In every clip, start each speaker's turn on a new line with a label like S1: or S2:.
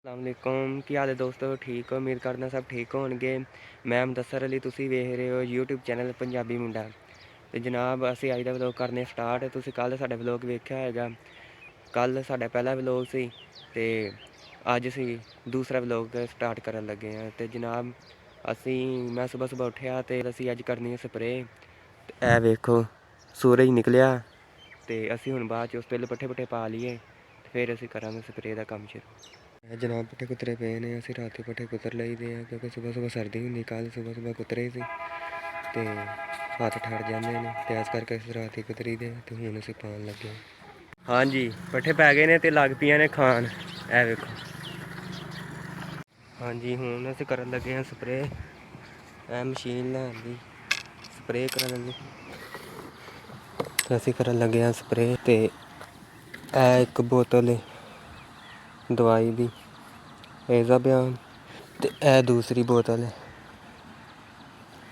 S1: अस्सलामुअलैकुम की हाल है दोस्तों। ठीक हो? उम्मीद करना सब ठीक होंगे। मैं मुदस्सर अली, तुसी वेख रहे हो यूट्यूब चैनल पंजाबी मुंडा। तो जनाब ਅਸੀਂ ਅੱਜ ਦਾ ਵਲੋਗ ਕਰਨੇ ਸਟਾਰਟ। ਤੁਸੀਂ ਕੱਲ੍ਹ ਸਾਡਾ ਵਲੋਗ ਵੇਖਿਆ ਹੋਏਗਾ। ਕੱਲ੍ਹ ਸਾਡਾ ਪਹਿਲਾ ਵਲੋਗ ਸੀ ਤੇ ਅੱਜ ਅਸੀਂ ਦੂਸਰਾ ਵਲੋਗ ਸਟਾਰਟ ਕਰਨ ਲੱਗੇ ਹਾਂ। ਤੇ ਜਨਾਬ ਮੈਂ ਸਵੇਰ ਉੱਠਿਆ ਤੇ ਅਸੀਂ ਅੱਜ ਕਰਨੀ ਹੈ ਸਪਰੇਅ। ਇਹ ਵੇਖੋ ਸੂਰਜ ਨਿਕਲਿਆ ਤੇ ਅਸੀਂ ਹੁਣ ਬਾਅਦ 'ਚ ਉਸ ਪਹਿਲੇ ਪੱਠੇ ਪਾ ਲਈਏ ਤੇ ਫਿਰ ਅਸੀਂ ਕਰਾਂਗੇ ਸਪਰੇਅ ਦਾ ਕੰਮ ਸ਼ੁਰੂ। जनाब पट्ठे कुतरे पे ने असी राती पट्ठे कुतर लईदे हैं क्योंकि सुबह सर्दी होंगी। कल सुबह कुतरे सी ते हत्थ ठर जाते हैं तो इस करके अस राती कुतरी दे तो हुण असी पान लगे। हाँ जी पट्ठे पै गए ने ते लग पियां ने खान। ए वेखो हाँ जी हुण असी करन लगे हैं स्प्रे। ए मशीन लैन दी स्प्रे करन दी तो असी करन लगे हैं स्प्रे। ते ए एक बोतल दवाई दी एजा बयान ते ए दूसरी बोतल है।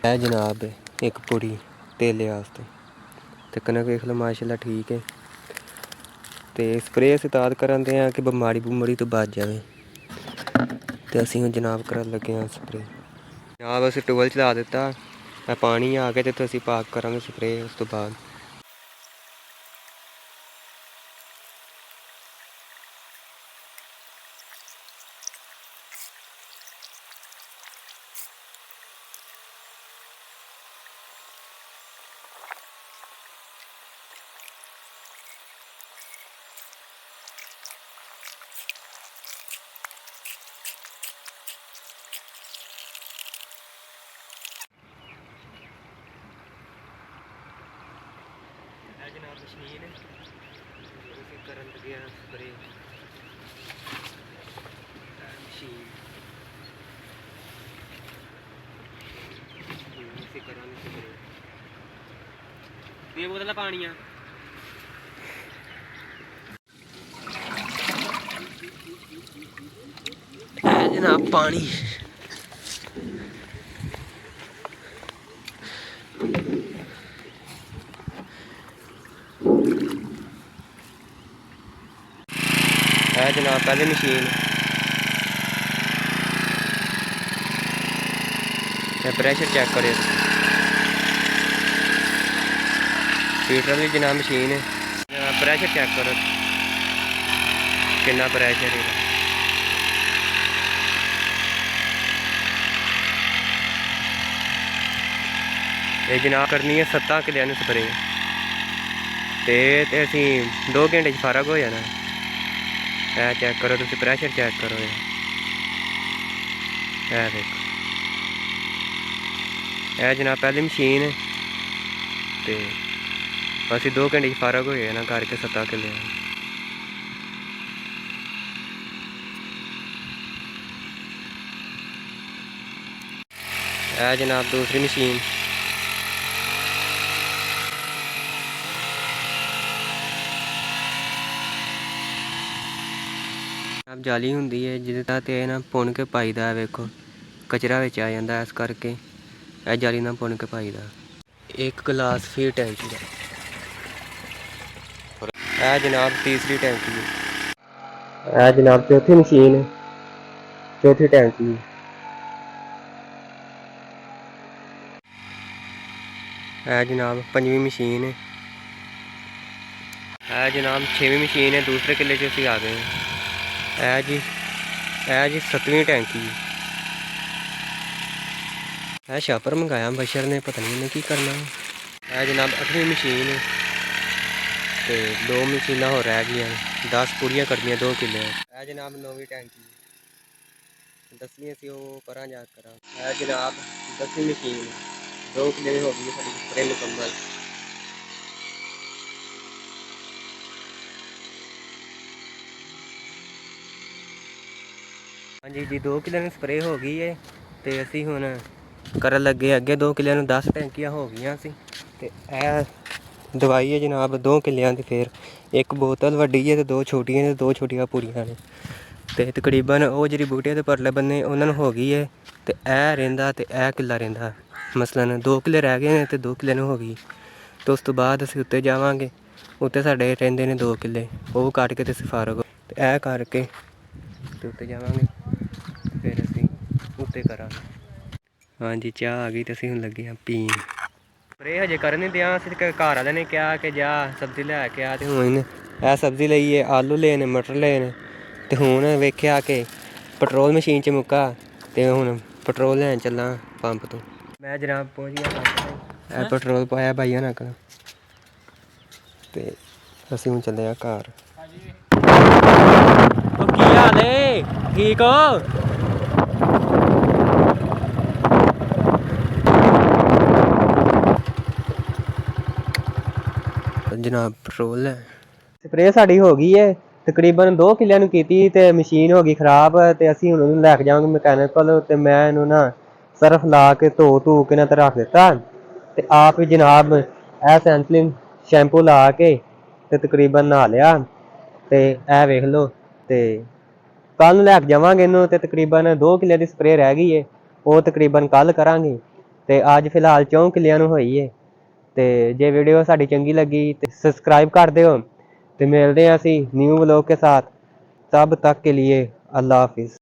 S1: ए जनाब एक पुड़ी तेले वास्ते ते कनक वेख लो माशाल्लाह ठीक है। तो स्प्रे अस ताद करांदे हैं कि बमारी बूमारी तो बच जाए। तो असी हुण जनाब करन लगे हैं स्प्रे। जनाब अस टूबल चला दिता पानी आ गया तो असी पा करांगे स्प्रे उस तो बाद। जनाब मशीन करन लगे स्प्रे मशीन दे बोतल पानी जनाब पानी है जनाब पहले मशीन प्रेशर चेक करो। हीटर वाली जनाब मशीन है प्रेशर चेक करो कितना प्रेशर है। ये जनाब करनी है 7 किलियां स्प्रे तो असी 2 घंटे फर्क हो जाना। है चेक करो तुम प्रेशर चेक करो। है देखो है जनाब पहली मशीन है तो असी 2 घंटे फर्क हो जाना करके 7 किले। है जनाब दूसरी मशीन अब जाली होंगी है जिस तहत ना पुन के पाईदा है। वेखो कचरा बिच आ जाता इस करके यह जाली ना पुन के पाईदा। एक गिलास फिर टैंकी का है जनाब तीसरी टैंकी है जनाब चौथी मशीन है चौथी टैंकी है जनाब पंजवीं मशीन है जनाब 6वीं मशीन है। दूसरे किले च असी आ गए है जी 7वीं टैंकी है। छापर मंगाया बशर ने पता नहीं इन्हें की करना है जनाब 8वीं मशीन है। तो 2 मशीन हो रह गई 10 पूड़ियाँ करनियाँ 2 किले है जनाब 9वीं टैंकी 10वीं असी पर जा करा है जनाब 10वीं मशीन 2 किले हो गई साड़ी स्प्रे मुकम्मल। हाँ जी 2 किले स्प्रे हो गई है तो असी हुण करन लगे अगे 2 किले 10 टैंकियां हो गई सी। तो दवाई है जनाब 2 किलियां की फिर एक बोतल वड्डी है तो 2 छोटियां ने 2 छोटियां पूड़ियां ने तो तकरीबन वो जी बूटिया के परले बन्ने उन्होंने हो गई है। तो यह रहा तो यह किला रहा मसलन 2 किले रह गए हैं तो 2 किले हो गई। तो उस तो बाद असीं उत्ते जावांगे उत्ते साडे रहिंदे ने 2 किले वो कट के तो सिफारग तो यह करके ਤੇ ਉੱਤੇ ਜਾਵਾਂਗੇ ਫਿਰ ਅਸੀਂ ਉੱਤੇ ਕਰਾਂਗੇ। ਹਾਂਜੀ ਚਾਹ ਆ ਗਈ ਤੇ ਅਸੀਂ ਹੁਣ ਲੱਗੇ ਹਾਂ ਪੀਣ। ਸਪਰੇਅ ਹਜੇ ਕਰਨ ਨਹੀਂ ਦਿਆਂ, ਅਸੀਂ ਘਰ ਵਾਲਿਆਂ ਨੇ ਕਿਹਾ ਕਿ ਜਾ ਸਬਜ਼ੀ ਲੈ ਕੇ ਆ, ਤੇ ਹੁਣ ਇਹ ਸਬਜ਼ੀ ਲਈ ਹੈ, ਆਲੂ ਲਏ ਨੇ, ਮਟਰ ਲਏ ਨੇ, ਤੇ ਹੁਣ ਵੇਖਿਆ ਕਿ ਪੈਟਰੋਲ ਮਸ਼ੀਨ 'ਚ ਮੁੱਕਾ ਤੇ ਹੁਣ ਪੈਟਰੋਲ ਲੈਣ ਚੱਲਾਂ ਪੰਪ ਤੋਂ। ਮੈਂ ਜਨਾਬ ਪਹੁੰਚ ਗਿਆ ਪੰਪ, ਇਹ ਪੈਟਰੋਲ ਪਾਇਆ ਭਾਈਆ ਨਾ ਕਰ, ਤੇ ਅਸੀਂ ਹੁਣ ਚੱਲੇ ਆ ਘਰ। ਉਹ ਕੀ ਹਾਲ ਏ, ਠੀਕ ਹੋ? ਜਨਾਬ ਪੈਟਰੋਲ ਹੈ, ਸਪਰੇਅ ਸਾਡੀ ਹੋ ਗਈ ਹੈ, ਤਕਰੀਬਨ 2 ਕਿੱਲਿਆਂ ਨੂੰ ਕੀਤੀ ਤੇ ਮਸ਼ੀਨ ਹੋ ਗਈ ਖ਼ਰਾਬ, ਤੇ ਅਸੀਂ ਹੁਣ ਉਹਨੂੰ ਲੈ ਕੇ ਜਾਵਾਂਗੇ ਮਕੈਨਿਕਲ, ਤੇ ਮੈਂ ਇਹਨੂੰ ਨਾ ਸਰਫ ਲਾ ਕੇ ਧੋ ਕੇ ਨਾ ਤੇ ਰੱਖ ਦਿੱਤਾ, ਤੇ ਆਪ ਹੀ ਜਨਾਬ ਇਹ ਸੈਂਸਲਿਨ ਸ਼ੈਂਪੂ ਲਾ ਕੇ ਤੇ ਤਕਰੀਬਨ ਨਹਾ ਲਿਆ, ਤੇ ਇਹ ਵੇਖ ਲਓ। ਤੇ ਕੱਲ ਨੂੰ ਲੈ ਕੇ ਜਾਵਾਂਗੇ ਇਹਨੂੰ, ਤੇ ਤਕਰੀਬਨ 2 ਕਿੱਲਿਆਂ ਦੀ ਸਪਰੇਅ ਰਹਿ ਗਈ ਹੈ, ਉਹ ਤਕਰੀਬਨ ਕੱਲ ਕਰਾਂਗੇ, ਤੇ ਅੱਜ ਫਿਲਹਾਲ 4 ਕਿੱਲਿਆਂ ਨੂੰ ਹੋਈ ਹੈ। ਤੇ ਜੇ ਵੀਡੀਓ ਸਾਡੀ ਚੰਗੀ ਲੱਗੀ ਤੇ सब्सक्राइब कर दो, तो मिलते हैं असी न्यू व्लॉग के साथ। तब तक के लिए अल्लाह हाफिज़।